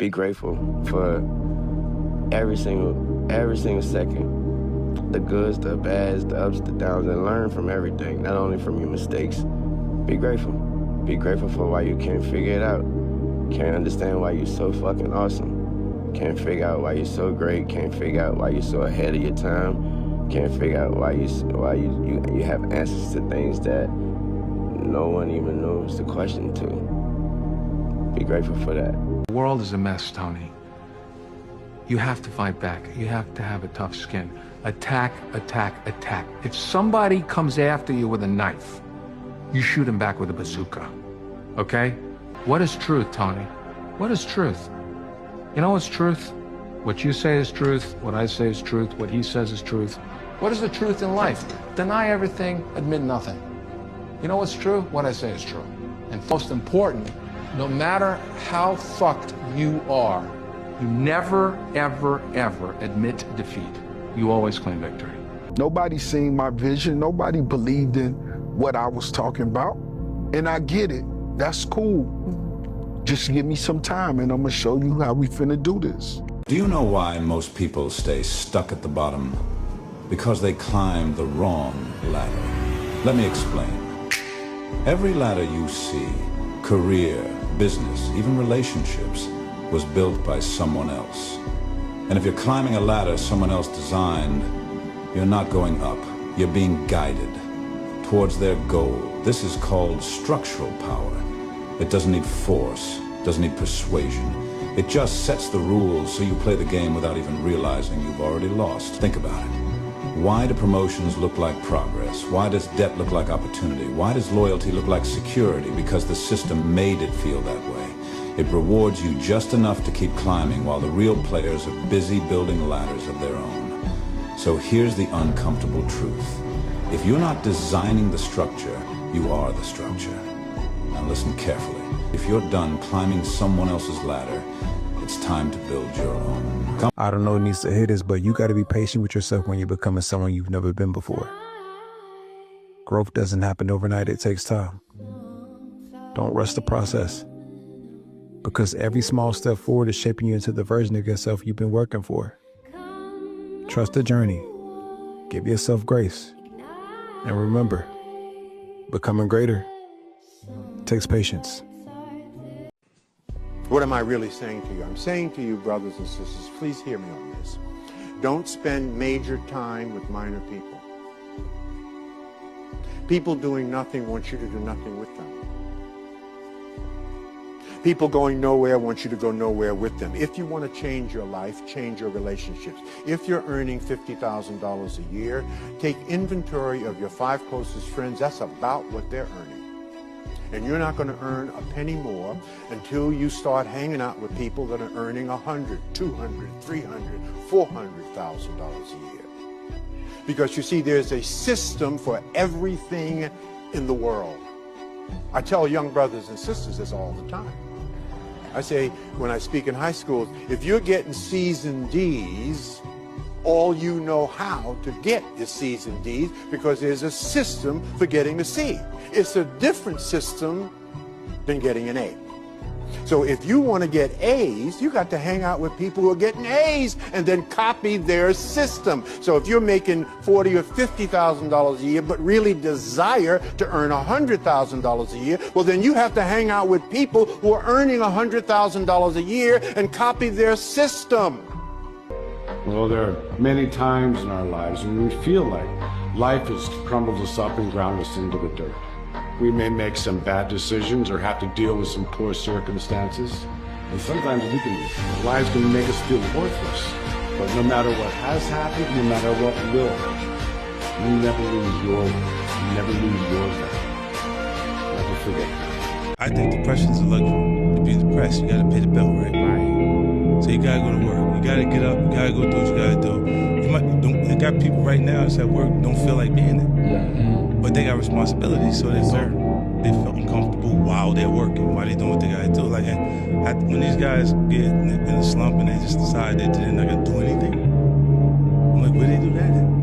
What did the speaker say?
be grateful for every single second. The goods, the bads, the ups, the downs, and learn from everything, not only from your mistakes. Be grateful. Be grateful for why you can't figure it out. Can't understand why you're so fucking awesome. Can't figure out why you're so great. Can't figure out why you're so ahead of your time. Can't figure out why you have answers to things that no one even knows the question to. Be grateful for that. The world is a mess, Tony. You have to fight back. You have to have a tough skin. Attack, attack, attack. If somebody comes after you with a knife, you shoot him back with a bazooka, okay? What is truth, Tony? What is truth? You know what's truth? What you say is truth, what I say is truth, what he says is truth. What is the truth in life? Deny everything, admit nothing. You know what's true? What I say is true. And most important, no matter how fucked you are, you never, ever, ever admit defeat. You always claim victory. Nobody seen my vision. Nobody believed in what I was talking about. And I get it. That's cool. Just give me some time and I'm gonna show you how we finna do this. Do you know why most people stay stuck at the bottom? Because they climb the wrong ladder. Let me explain. Every ladder you see, career, business, even relationships, was built by someone else. And if you're climbing a ladder someone else designed, you're not going up. You're being guided towards their goal. This is called structural power. It doesn't need force, doesn't need persuasion. It just sets the rules so you play the game without even realizing you've already lost. Think about it. Why do promotions look like progress? Why does debt look like opportunity? Why does loyalty look like security? Because the system made it feel that way. It rewards you just enough to keep climbing while the real players are busy building ladders of their own. So here's the uncomfortable truth. If you're not designing the structure, you are the structure. Now listen carefully. If you're done climbing someone else's ladder, it's time to build your own. I don't know who needs to hear this, but you got to be patient with yourself when you're becoming someone you've never been before. Growth doesn't happen overnight. It takes time. Don't rush the process, because every small step forward is shaping you into the version of yourself you've been working for. Trust the journey. Give yourself grace. And remember, becoming greater takes patience. What am I really saying to you? I'm saying to you, brothers and sisters, please hear me on this. Don't spend major time with minor people. People doing nothing want you to do nothing with them. People going nowhere want you to go nowhere with them. If you want to change your life, change your relationships. If you're earning $50,000 a year, take inventory of your 5 closest friends. That's about what they're earning. And you're not going to earn a penny more until you start hanging out with people that are earning $100,000, $200,000, $300,000, $400,000 a year. Because you see, there's a system for everything in the world. I tell young brothers and sisters this all the time. I say, when I speak in high schools, if you're getting C's and D's, all you know how to get is C's and D's, because there's a system for getting a C. It's a different system than getting an A. So if you want to get A's, you got to hang out with people who are getting A's and then copy their system. So if you're making $40,000 or $50,000 a year, but really desire to earn $100,000 a year, well, then you have to hang out with people who are earning $100,000 a year and copy their system. Well, there are many times in our lives when we feel like life has crumbled us up and ground us into the dirt. We may make some bad decisions or have to deal with some poor circumstances. And sometimes lives can make us feel worthless. But no matter what has happened, no matter what will happen, you never lose your value. Never forget that. I think depression is a luxury. To be depressed, you gotta pay the bill, right? So you gotta go to work. You gotta get up. You gotta go do what you gotta do. You got people right now that's at work don't feel like being there. But they got responsibilities, so they feel uncomfortable while they're working, while they're doing what they gotta do. Like, when these guys get in a slump and they just decide that they're not gonna do anything, I'm like, where they do that at?